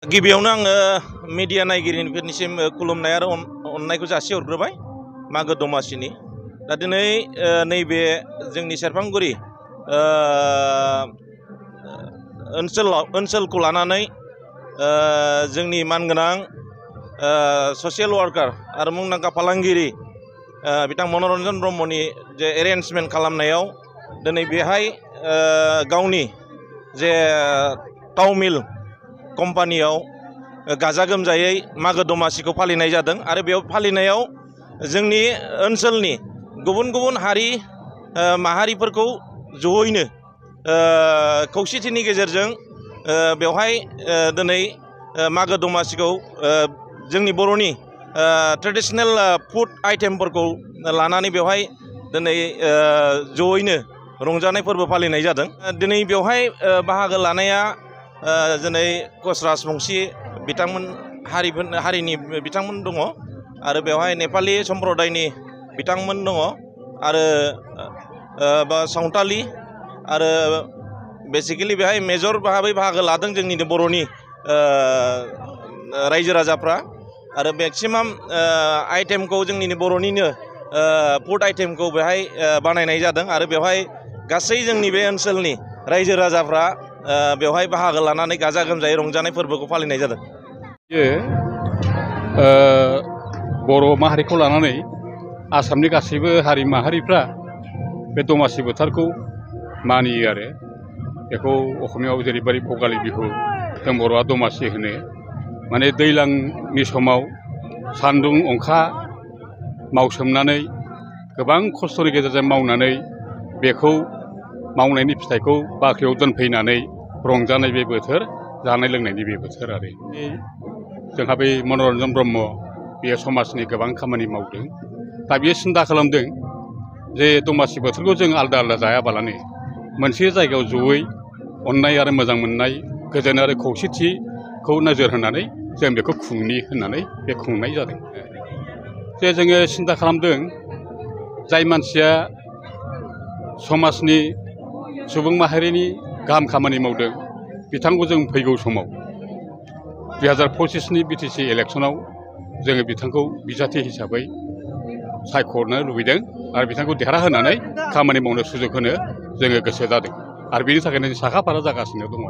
गिबियावनो आङो मिडिया नायगिरिफोरनिसिम खुलुमनाय आरो अननायखौ जासिहरग्रोबाय मागो दमासिनि। दा दिनै नैबे जोंनि सेरफांगुरि ओनसोलखौ लानानै जोंनि मानगोनां ससियेल वार्कार आरो मुंदांखा फालांगिरि बिथां मनरन्जन ब्रह्मनि जे एरेन्जमेन्ट खालामनायाव दिनै बेहाय गावनि जे टाउमिल कम्पानियाव गाजा गोमजायै मागो दमासिखौ फालिनाय जादों आरो बेयाव फालिनायाव जोंनि ओनसोलनि गुबुन गुबुन हारि माहारिफोरखौ जयैनो खौसेथिनि गेजेरजों बेवहाय दिनै मागो दमासिखौ जोंनि बर'नि ट्रेडिशनेल फुड आइटेमफोरखौ लानानै बेवहाय दिनै जयैनो रंजानाय फोरबो फालिनाय जादों। दिनै बेवहाय बाहागो लानाया दिनै कच राजबंसि बिथांमोन हारिनि बिथांमोन दङ आरो बेवहाय नेपालि सम्प्रदायनि बिथांमोन दङ आरो सावतालि आरो बेसिकेलि बेहाय मेजर भाबै बाहागो लादों जोंनिनो बर'नि रायजो राजाफ्रा आरो मेक्सिमाम आइटेमखौ जोंनिनो बर'निनो फुड आइटेमखौ बेहाय बानायनाय जादों आरो बेवहाय गासै जोंनि बे ओनसोलनि रायजो राजाफ्रा बेवहाय बाहागो लानानै गाजा गोमजायै रंजानाय फोरबोखौ फालिनाय जादों। बर' माहारिखौ लानानै आसामनि गासैबो हारि माहारिफ्रा बे दमासि बोथोरखौ मानियो आरो बेखौ असमियाव जेरैबायदि भगालि बिहु जों बर'आ दमासि होनो। माने दैज्लांनि समाव सान्दुं अखा मावसोमनानै गोबां खस्थ'नि गेजेरजों मावनानै बेखौ मावनायनि फिथाइखौ बाख्रियाव दोनफैनानै रंजानाय बे बोथोर, जानाय लोंनायनि बे बोथोर आरो जोंहा बै मनरन्जन ब्रह्म बेयो समाजनि गोबां खामानि मावदों। दा बियो सिन्था खालामदों जे दमासि बोथोरखौ जों आलादा आलादा जायाबालानो मोनसे जायगायाव जयै अननाय आरो मोजां मोननाय गोजोन आरो खौसेथिखौ नोजोर होनानै जों बेखौ खुंनि होननानै बे खुंनाय जादों। जे जोङो सिन्था खालामदों जाय मानसिया समाजनि सुबुं माहारिनि गाहाम खामानि मावदों बिथांखौ जों फैगौ समाव 2025नि बिटिसि इलेक्सनाव जोङो बिथांखौ बिजाथि हिसाबै सायख'नो लुबैदों आरो बिथांखौ देरहाहोनानै खामानि मावनो सुजुग होनो जोङो गोसो जादों आरो बेनि थाखायनो साखा फारा जागासिनो दङ।